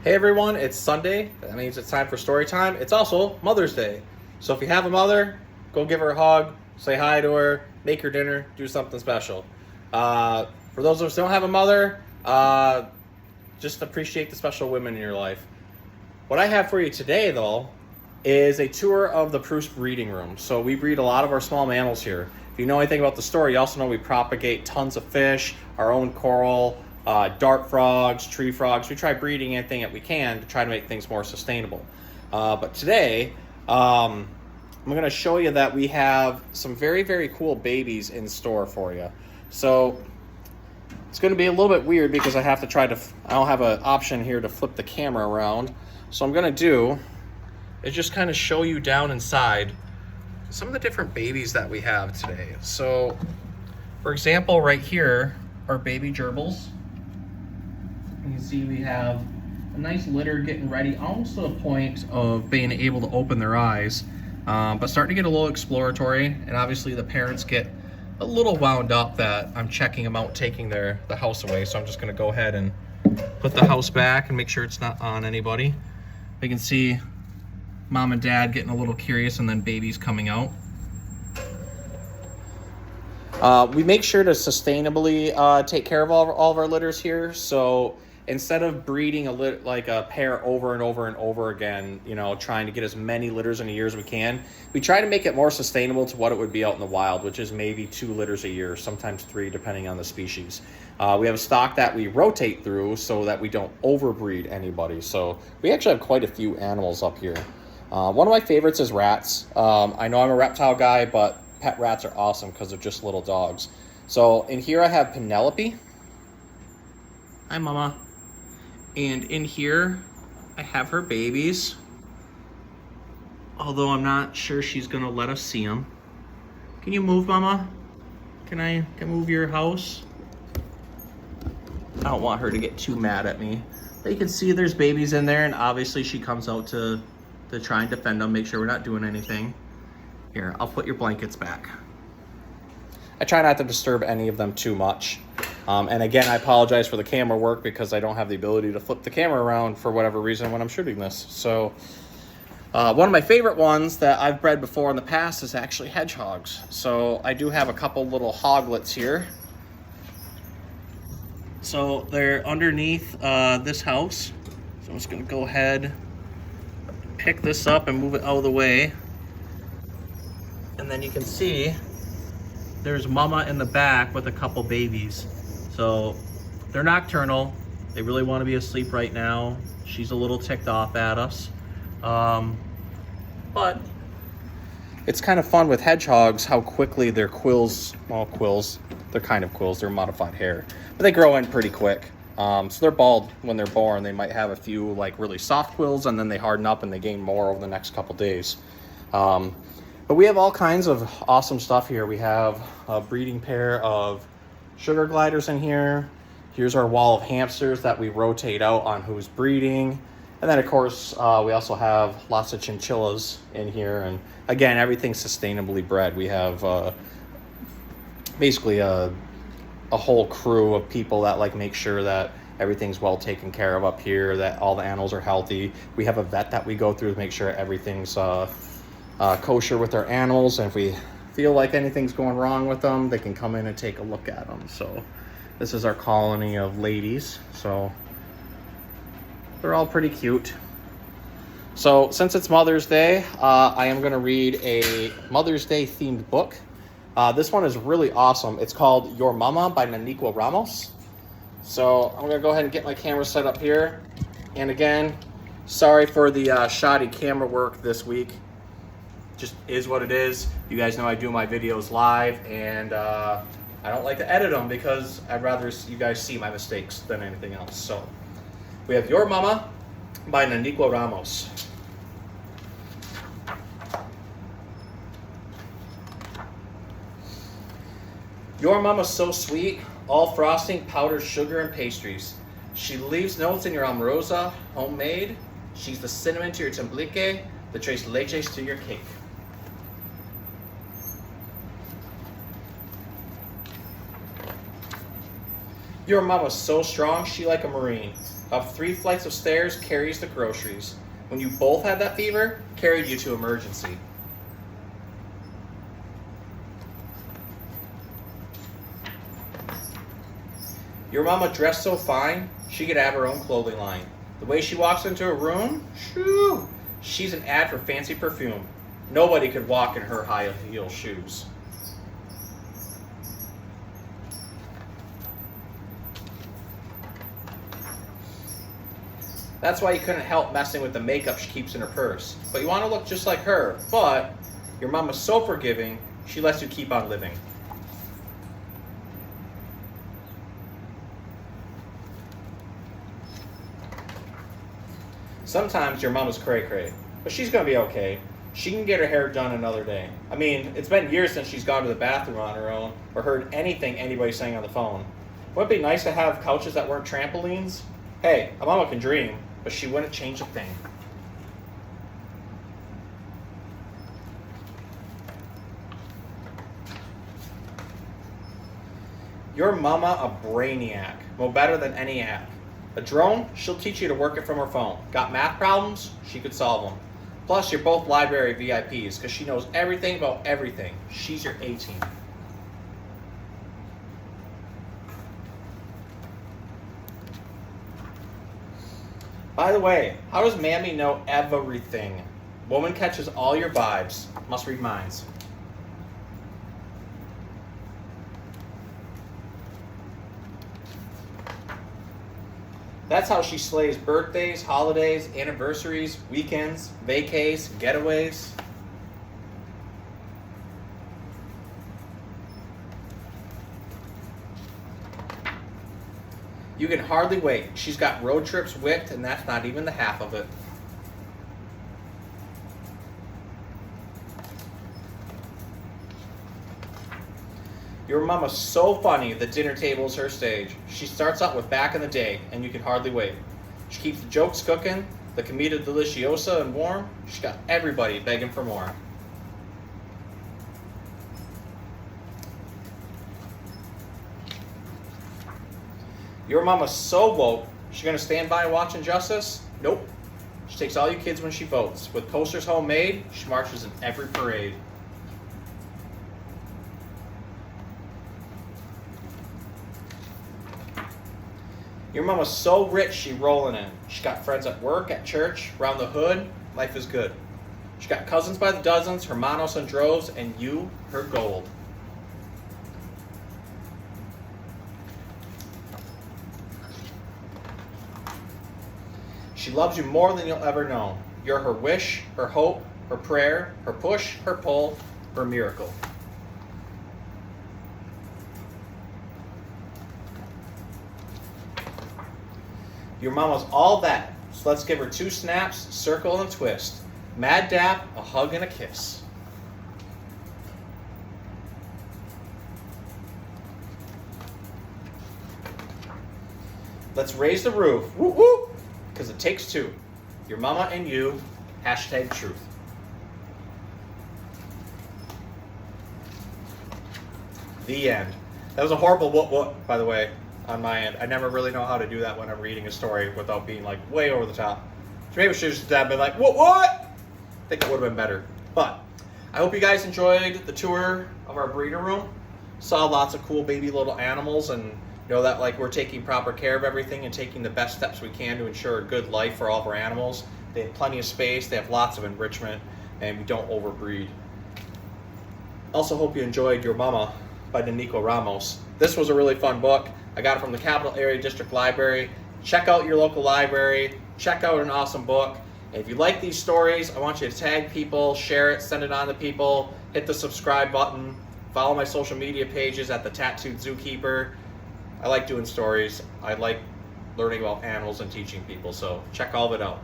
Hey everyone, it's Sunday. That means it's time for story time. It's also Mother's Day. So if you have a mother, go give her a hug, say hi to her, make her dinner, do something special. For those of us who don't have a mother, just appreciate the special women in your life. What I have for you today, though, is a tour of the Proust breeding room. So we breed a lot of our small mammals here. If you know anything about the store, you also know we propagate tons of fish, our own coral, dart frogs, tree frogs. We try breeding anything that we can to try to make things more sustainable. But today, I'm going to show you that we have some very, very cool babies in store for you. So it's going to be a little bit weird because I don't have an option here to flip the camera around. So I'm going to do is just kind of show you down inside some of the different babies that we have today. So for example, right here are baby gerbils. You can see we have a nice litter getting ready, almost to the point of being able to open their eyes, but starting to get a little exploratory. And obviously the parents get a little wound up that I'm checking them out, taking the house away. So I'm just going to go ahead and put the house back and make sure it's not on anybody. You can see mom and dad getting a little curious, and then babies coming out. We make sure to sustainably take care of all of our litters here. So instead of breeding a pair over and over and over again, trying to get as many litters in a year as we can, we try to make it more sustainable to what it would be out in the wild, which is maybe 2 litters a year, sometimes 3, depending on the species. We have a stock that we rotate through so that we don't overbreed anybody. So we actually have quite a few animals up here. One of my favorites is rats. I know I'm a reptile guy, but pet rats are awesome because they're just little dogs. So in here I have Penelope. Hi, Mama. And in here I have her babies, although I'm not sure she's gonna let us see them. Can you move, Mama? Can I move your house? I don't want her to get too mad at me. But you can see there's babies in there, and obviously she comes out to try and defend them, make sure we're not doing anything. Here, I'll put your blankets back. I try not to disturb any of them too much. And again, I apologize for the camera work because I don't have the ability to flip the camera around for whatever reason when I'm shooting this. So one of my favorite ones that I've bred before in the past is actually hedgehogs. So I do have a couple little hoglets here. So they're underneath this house. So I'm just gonna go ahead, pick this up and move it out of the way. And then you can see there's Mama in the back with a couple babies. So they're nocturnal. They really want to be asleep right now. She's a little ticked off at us. But it's kind of fun with hedgehogs how quickly their quills, they're kind of quills, they're modified hair, but they grow in pretty quick. So they're bald when they're born. They might have a few really soft quills, and then they harden up and they gain more over the next couple days. But we have all kinds of awesome stuff here. We have a breeding pair of sugar gliders in here. Here's our wall of hamsters that we rotate out on who's breeding. And then of course, we also have lots of chinchillas in here. And again, everything's sustainably bred. We have basically a whole crew of people that make sure that everything's well taken care of up here, that all the animals are healthy. We have a vet that we go through to make sure everything's kosher with our animals, and if we feel like anything's going wrong with them, they can come in and take a look at them. So this is our colony of ladies. So they're all pretty cute. So since it's Mother's Day, I am going to read a Mother's Day themed book. This one is really awesome. It's called Your Mama by Naniqua Ramos. So I'm going to go ahead and get my camera set up here. And again, sorry for the shoddy camera work this week. Just is what it is. You guys know I do my videos live, and I don't like to edit them because I'd rather you guys see my mistakes than anything else. So we have Your Mama by Naniqua Ramos. Your mama's so sweet, all frosting, powder, sugar, and pastries. She leaves notes in your amorosa, homemade. She's the cinnamon to your templique, the tres leches to your cake. Your mama's so strong, she like a marine. Up 3 flights of stairs, carries the groceries. When you both had that fever, carried you to emergency. Your mama dressed so fine, she could have her own clothing line. The way she walks into a room, shoo, she's an ad for fancy perfume. Nobody could walk in her high heel shoes. That's why you couldn't help messing with the makeup she keeps in her purse. But you want to look just like her, but your mama's so forgiving, she lets you keep on living. Sometimes your mama's cray-cray, but she's gonna be okay. She can get her hair done another day. I mean, it's been years since she's gone to the bathroom on her own or heard anything anybody saying on the phone. Wouldn't it be nice to have couches that weren't trampolines? Hey, a mama can dream, but she wouldn't change a thing. Your mama a brainiac, no better than any app. A drone, she'll teach you to work it from her phone. Got math problems? She could solve them. Plus, you're both library VIPs because she knows everything about everything. She's your A-team. By the way, how does Mammy know everything? Woman catches all your vibes. Must read minds. That's how she slays birthdays, holidays, anniversaries, weekends, vacays, getaways. You can hardly wait. She's got road trips wicked, and that's not even the half of it. Your mama's so funny, the dinner table's her stage. She starts out with back in the day, and you can hardly wait. She keeps the jokes cooking, the comida deliciosa and warm. She's got everybody begging for more. Your mama's so woke, she's gonna stand by and watch injustice? Nope. She takes all you kids when she votes. With posters homemade, she marches in every parade. Your mama's so rich, she rolling in. She got friends at work, at church, around the hood. Life is good. She got cousins by the dozens, hermanos in droves, and you, her gold. She loves you more than you'll ever know. You're her wish, her hope, her prayer, her push, her pull, her miracle. Your mama's all that, so let's give her 2 snaps, circle and twist. Mad dap, a hug and a kiss. Let's raise the roof, whoop whoop, because it takes 2. Your mama and you, #truth. The end. That was a horrible whoop whoop, by the way, on my end. I never really know how to do that when I'm reading a story without being like way over the top. So maybe I should have just been like, what? I think it would have been better. But I hope you guys enjoyed the tour of our breeder room. Saw lots of cool baby little animals, and know that like we're taking proper care of everything and taking the best steps we can to ensure a good life for all of our animals. They have plenty of space, they have lots of enrichment, and we don't overbreed. Also hope you enjoyed Your Mama by Nico Ramos. This was a really fun book. I got it from the Capital Area District Library. Check out your local library. Check out an awesome book. And if you like these stories, I want you to tag people, share it, send it on to people, hit the subscribe button, follow my social media pages at The Tattooed Zookeeper. I like doing stories. I like learning about animals and teaching people, so check all of it out.